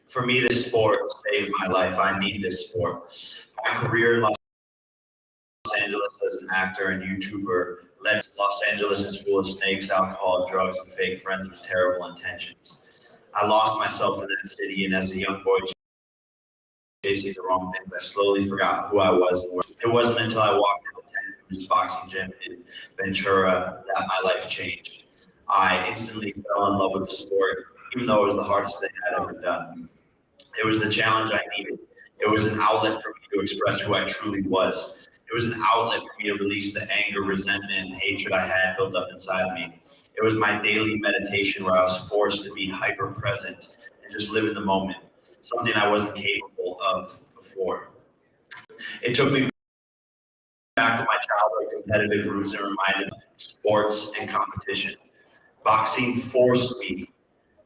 For me, this sport saved my life. I need this sport. My career in Los Angeles as an actor and YouTuber led to Los Angeles is full of snakes, alcohol, drugs, and fake friends with terrible intentions. I lost myself in that city, and as a young boy chasing the wrong things, I slowly forgot who I was. It wasn't until I walked into Ten's boxing gym in Ventura that my life changed. I instantly fell in love with the sport, even though it was the hardest thing I'd ever done. It was the challenge I needed. It was an outlet for me to express who I truly was. It was an outlet for me to release the anger, resentment, and hatred I had built up inside of me. It was my daily meditation where I was forced to be hyper present and just live in the moment, something I wasn't capable of before. It took me back to my childhood competitive roots and reminded me of sports and competition. Boxing forced me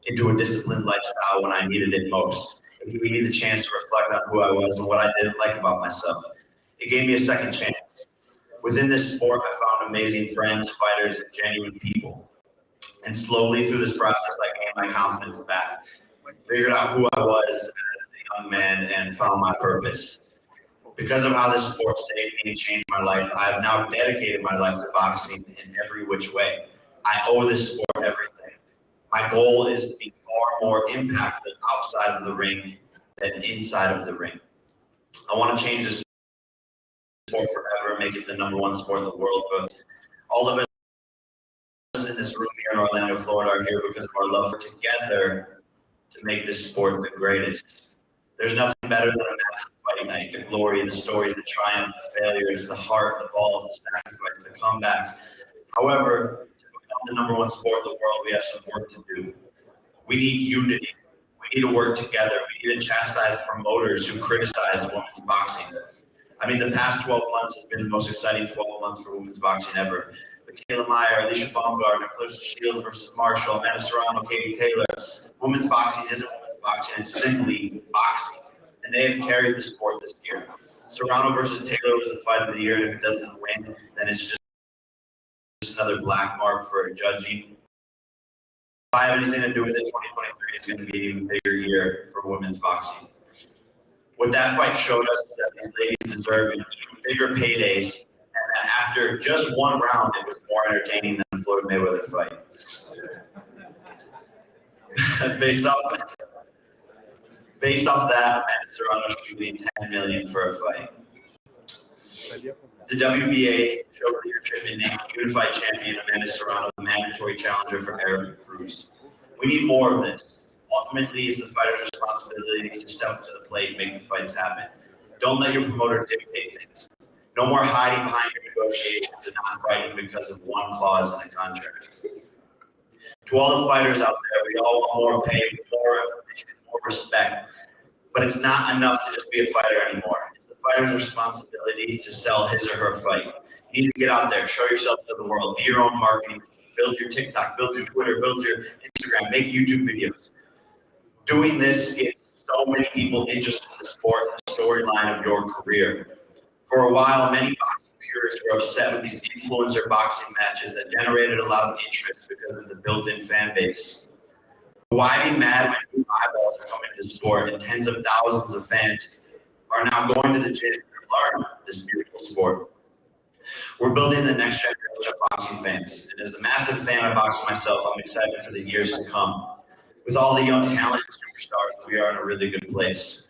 into a disciplined lifestyle when I needed it most. It gave me the chance to reflect on who I was and what I didn't like about myself. It gave me a second chance. Within this sport, I found amazing friends, fighters, and genuine people. And slowly through this process, I gained my confidence back, figured out who I was as a young man, and found my purpose. Because of how this sport saved me and changed my life, I have now dedicated my life to boxing in every which way. I owe this sport everything. My goal is to be far more impactful outside of the ring than inside of the ring. I want to change this sport forever, make it the #1 sport in the world. But all of us in this room here in Orlando, Florida are here because of our love for together to make this sport the greatest. There's nothing better than a massive fight night, the glory, the stories, the triumph, the failures, the heart, the ball, the sacrifice, the comebacks. However, to become the #1 sport in the world, we have some work to do. We need unity. We need to work together. We need to chastise promoters who criticize women's boxing. I mean, the past 12 months has been the most exciting 12 months for women's boxing ever. Michaela Meyer, Alicia Baumgartner, Clarissa Shields versus Marshall, Amanda Serrano, Katie Taylor. Women's boxing isn't women's boxing, it's simply boxing. And they have carried the sport this year. Serrano versus Taylor was the fight of the year, and if it doesn't win, then it's just another black mark for judging. If I have anything to do with it, 2023 is going to be an even bigger year for women's boxing. What that fight showed us is that these ladies deserve even bigger paydays, and that after just one round, it was more entertaining than the Floyd Mayweather fight. Based off that, Amanda Serrano should be $10 million for a fight. The WBA showed leadership in naming unified champion Amanda Serrano the mandatory challenger for Arab Cruz. We need more of this. Ultimately, it's the fighter's responsibility to step up to the plate and make the fights happen. Don't let your promoter dictate things. No more hiding behind your negotiations and not fighting because of one clause in the contract. To all the fighters out there, we all want more pay, more recognition, more respect. But it's not enough to just be a fighter anymore. It's the fighter's responsibility to sell his or her fight. You need to get out there, show yourself to the world, be your own marketing, build your TikTok, build your Twitter, build your Instagram, make YouTube videos. Doing this gets so many people interested in the sport and the storyline of your career. For a while, many boxing purists were upset with these influencer boxing matches that generated a lot of interest because of the built-in fan base. Why be mad when new eyeballs are coming to the sport and tens of thousands of fans are now going to the gym to learn this beautiful sport? We're building the next generation of boxing fans, and as a massive fan of boxing myself, I'm excited for the years to come. With all the young talent and superstars, we are in a really good place.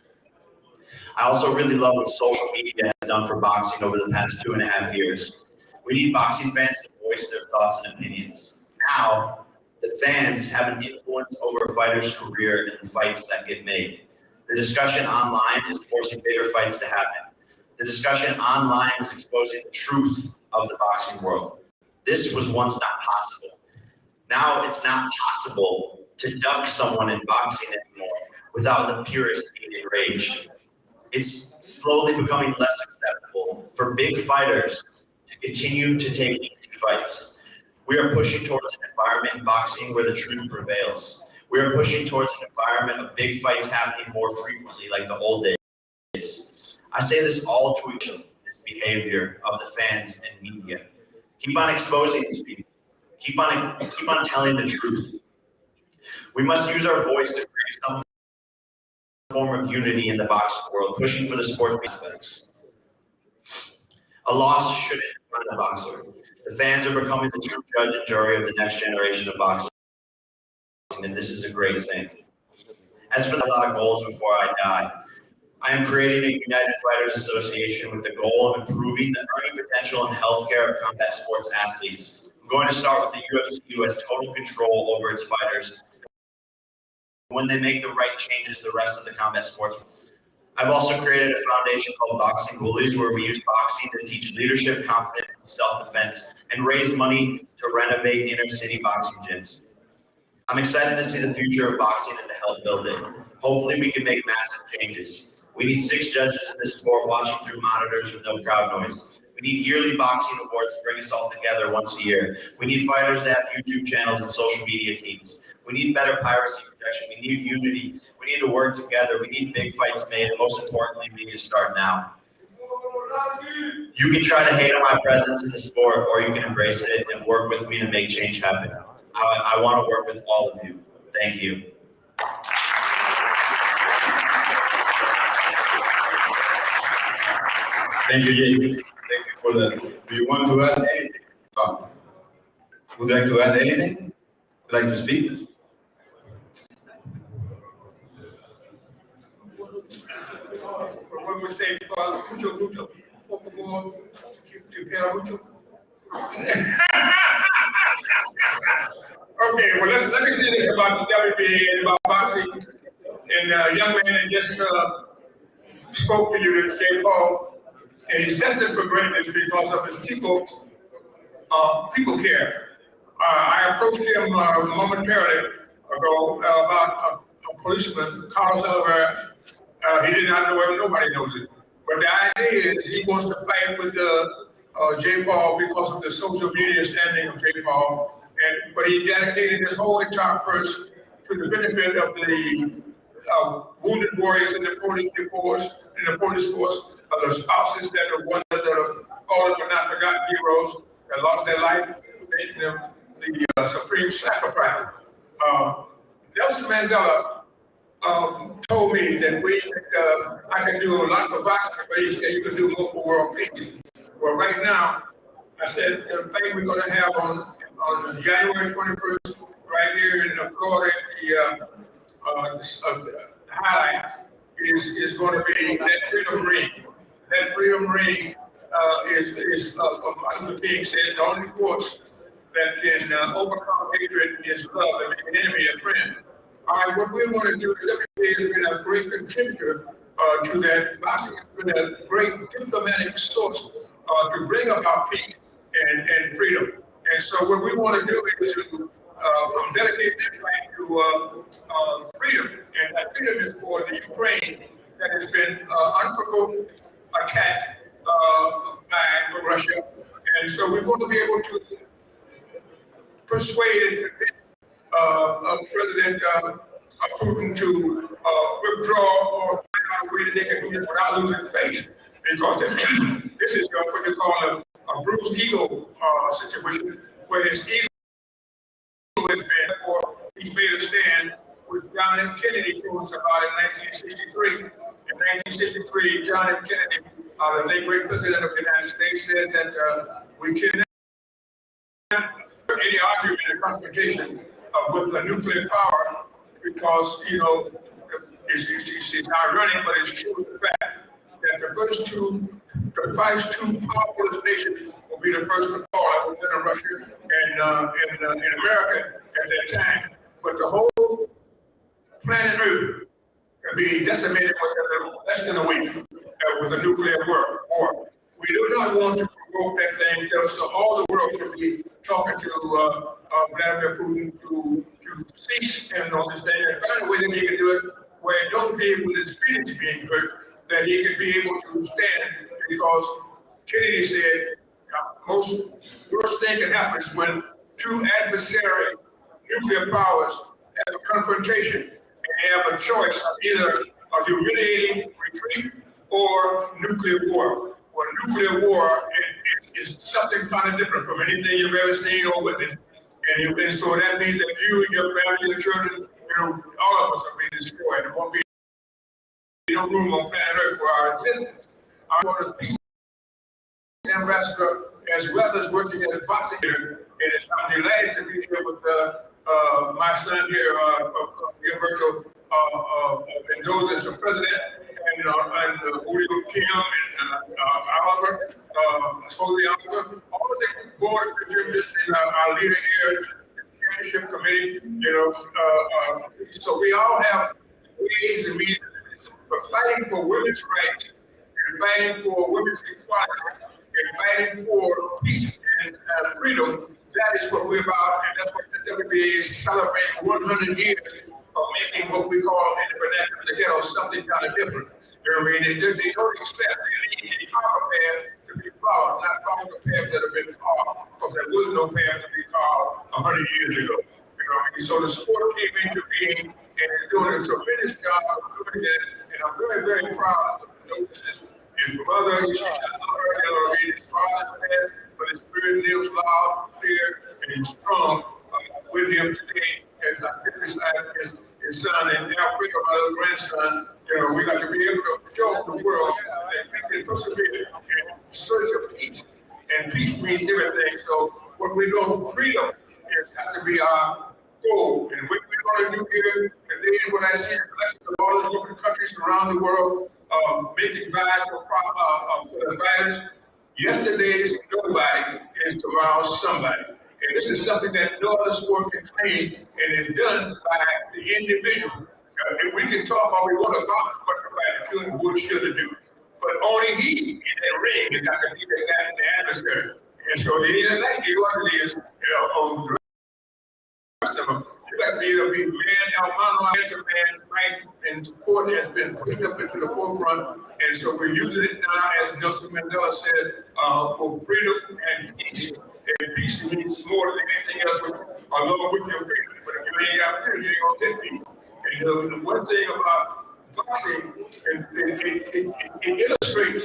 I also really love what social media has done for boxing over the past 2.5 years. We need boxing fans to voice their thoughts and opinions. Now, the fans have an influence over a fighter's career and the fights that get made. The discussion online is forcing bigger fights to happen. The discussion online is exposing the truth of the boxing world. This was once not possible. Now it's not possible to duck someone in boxing anymore without the purists being enraged. It's slowly becoming less acceptable for big fighters to continue to take easy fights. We are pushing towards an environment in boxing where the truth prevails. We are pushing towards an environment of big fights happening more frequently like the old days. I say this all to each other, this behavior of the fans and media. Keep on exposing these people. Keep on telling the truth. We must use our voice to create some form of unity in the boxing world, pushing for the sport aspects. A loss shouldn't run a boxer. The fans are becoming the true judge and jury of the next generation of boxing, and this is a great thing. As for the lot of goals before I die, I am creating a United Fighters Association with the goal of improving the earning potential and healthcare of combat sports athletes. I'm going to start with the UFC, who has total control over its fighters. When they make the right changes, the rest of the combat sports. I've also created a foundation called Boxing Bullies, where we use boxing to teach leadership, confidence, and self-defense, and raise money to renovate inner-city boxing gyms. I'm excited to see the future of boxing and to help build it. Hopefully, we can make massive changes. We need 6 judges in this sport watching through monitors with no crowd noise. We need yearly boxing awards to bring us all together once a year. We need fighters to have YouTube channels and social media teams. We need better piracy protection. We need unity. We need to work together. We need big fights made. And most importantly, we need to start now. You can try to hate on my presence in the sport, or you can embrace it and work with me to make change happen. I want to work with all of you. Thank you. Thank you, Jake. Thank you for that. Do you want to add anything? Would you like to add anything? Would you like to speak? When we say mucho, por favor, que queda mucho. Okay, well, let me say this about the WBA and about boxing. And a young man that just spoke to you, Jay Paul, and he's destined for greatness because of his people care. I approached him momentarily ago about a policeman, Carlos Oliveira. He did not know him, nobody knows it. But the idea is he wants to fight with Jay Paul because of the social media standing of Jay Paul. But he dedicated his whole entire purse to the benefit of the wounded warriors in the police force, the spouses that are one of the fallen but not forgotten heroes that lost their life, the supreme sacrifice. Nelson Mandela told me that I could do a lot for boxing, but he said you could do more for world peace. Well, right now, I said the thing we're going to have on January 21st, right here in Florida, the highlight is going to be that freedom ring. That freedom ring is Martin Luther King says, the only force that can overcome hatred is love, and make an enemy a friend. All right, what we want to do, WBA has been a great contributor to that. Boxing has been a great diplomatic source to bring about peace and freedom. And so what we want to do is to dedicate this fight to freedom. And that freedom is for the Ukraine that has been unprovoked attack by Russia. And so we want to be able to persuade and convince President Putin to withdraw or find out a way that they can do it without losing face. Because this is what you call a bruised ego situation, where his ego has been, or he's made a stand, which John F. Kennedy told us about in 1963. In 1963, John F. Kennedy, the late great president of the United States, said that we cannot any argument or confrontation with a nuclear power because, you know, it's ironic, but it's true the fact that the first two powerful nations will be the first to fall, within Russia and in America at that time. But the whole planet Earth can be decimated within less than a week with a nuclear war. We do not want to provoke that thing, so all the world should be talking to Vladimir Putin to cease him on this thing and find a way that he can do it where it don't be with his feelings being hurt, that he can be able to stand. Because Kennedy said, most worst thing that happens when two adversary nuclear powers have a confrontation and they have a choice of either a humiliating retreat or nuclear war. Well, nuclear war is something kind of different from anything you've ever seen or witnessed. And so that means that you and your family, your children, you know, all of us will be destroyed. There won't be no room on planet Earth for our existence. I want to peace ambassador as well as working as a boxing here. And I'm delighted to be here with my son here, Gilberto Mendoza, as the president, and Julio Kim and Oliver, supposedly Oliver, all of the board contributors and our leader here, the championship committee, you know, so we all have ways and means of fighting for women's rights and fighting for women's equality and fighting for peace and freedom. That is what we're about, and that's what the WBA is celebrating 100 years of making what we call in the vernacular of the ghetto something kind of different. You know what I mean? They don't expect the proper path to be followed, not follow the path that have been followed, because there was no path to be followed 100 years ago. You know what I mean? So the sport came into being and is doing a tremendous job of doing that, and I'm very, very proud of the notices. His mother, she's not his father's path, but his spirit lives loud, clear, and strong with him today. As I sit beside his son and Alfred, my little grandson, you know, we got to be able to show the world that we can persevere in search of peace. And peace means everything. So what we know, freedom is got to be our goal. And what we're going to do here today, when I see the collection of all the different countries around the world making back for the virus, yesterday's nobody is tomorrow's somebody. And this is something that no other sport can claim and is done by the individual. If we can talk all we want about what somebody could, would, should, or do, but only he in that ring is not going to be the adversary. And so it ain't like you is, you got to be able to be man, Almano, man, right? And support has been pushed up into the forefront. And so we're using it now, as Nelson Mandela said, for freedom and peace. And peace means more than anything else, along with your freedom. But if you ain't got freedom, you ain't gonna get peace. And the one thing about boxing, it illustrates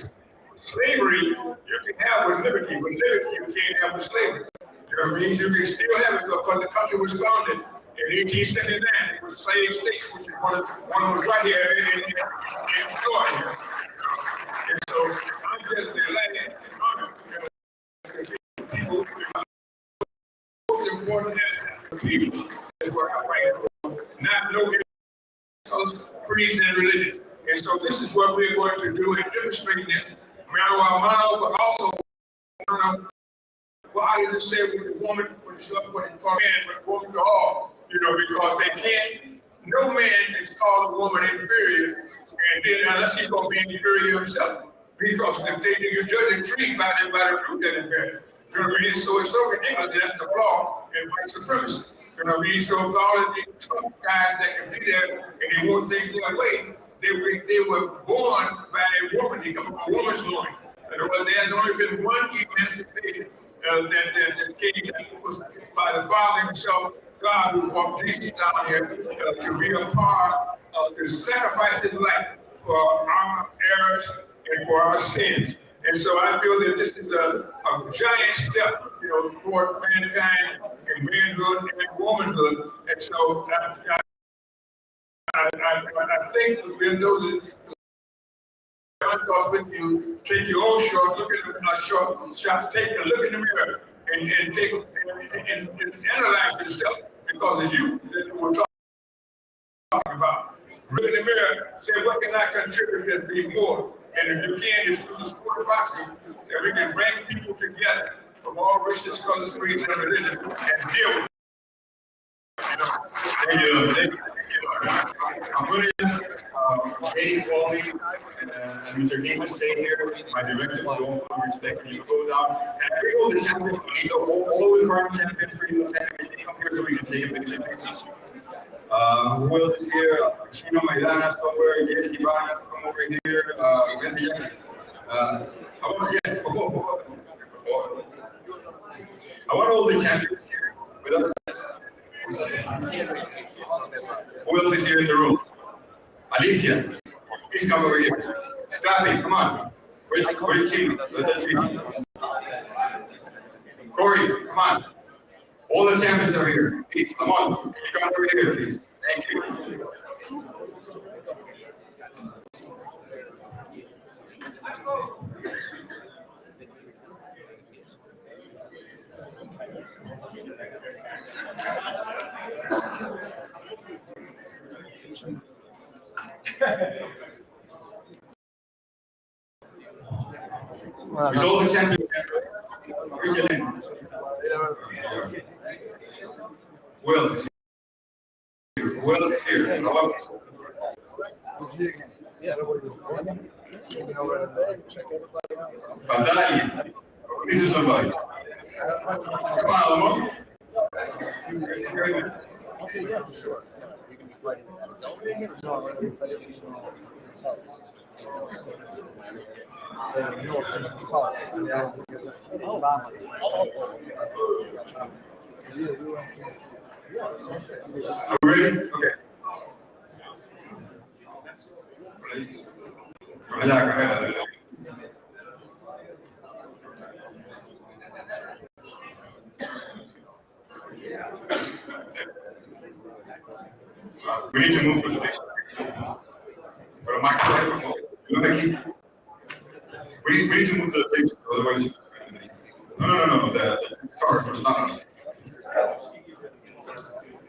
slavery you can have with liberty, but liberty you can't have with slavery. You know what I mean? You can still have it because the country was founded in 1879. It was slave states, which is one was right here in Georgia. And so I'm just delighted and honored. People, most important as people is what I fight for, not no creeds and religion. And so this is what we're going to do in demonstrating this, mano a mano, but also well, I didn't say with a woman, what you call man, but a woman to all, you know, because they can't, no man is called a woman inferior, and then unless he's going to be inferior himself, because if you judge a tree by the fruit that it bears. You know what I mean? So it's so ridiculous, that's the flaw in white supremacy. You know what I mean? So with all of these tough guys that can be there and they want things their way, they were born by a woman, they come from a woman's loin. There's only been one emancipation that came that was by the Father himself, God, who walked Jesus down here to be a part to sacrifice his life for our errors and for our sins. And so I feel that this is a giant step, toward mankind and manhood and womanhood. And so I think when those when you take your own short, look at the short, take a look in the mirror and analyze yourself, because it's you that we're talking about. Look in the mirror, say, what can I contribute to be more? And if you can, it's through the sport of boxing that we can bring people together from all races, colors, creeds, and religion and deal with it. Thank you. I'm going to Katie Foley and Mr. King to stay here. My director, don't respect you to go down. And I bring all the champions, all the current champions, for you to come here so we can take a picture. Who else is here? Chino Maidana somewhere. Yes, Ivana, come over here. Wendy, I want all the champions here with us. Who else is here in the room? Alicia, please come over here. Scrappy, come on. Where's Chino? Let's see. Corey, come on. All the champions are here. Please, come on. You come over here, please. Thank you. With all the champions, where's your name? Who else is here? Who else is here? Hello? Fadali. This is somebody. Come on, Alamo. Okay, yeah, sure. We can be fighting. Are we ready? Okay. We need to move for the next for the microphone. You want to keep? We need to move to the stage, otherwise. No. Sorry, it's not us.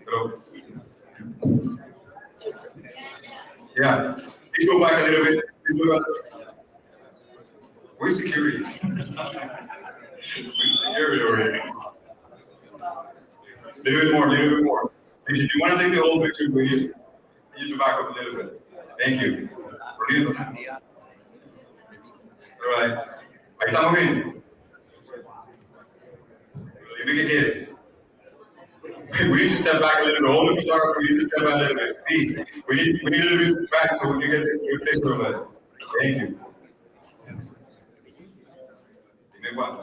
Hello. Yeah. Please go back a little bit. Where's security? Where's security over here? A little bit more. If you want to take the whole picture, we need to back up a little bit. Thank you. All right. Ahí estamos bien. Dime qué quiere. We need to step back a little bit. All the photographers, we need to step back a little bit. Please. We need a little bit back so we can get a good picture of it. Thank you. Dime cuándo.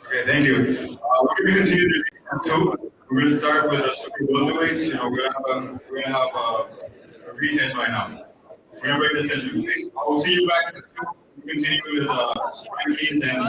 Okay, thank you. We're going to continue the two. We're going to start with the super welterweights. We're going to have a recess right now. We're going to break the session. I will see you back at the two. We continue with rankings and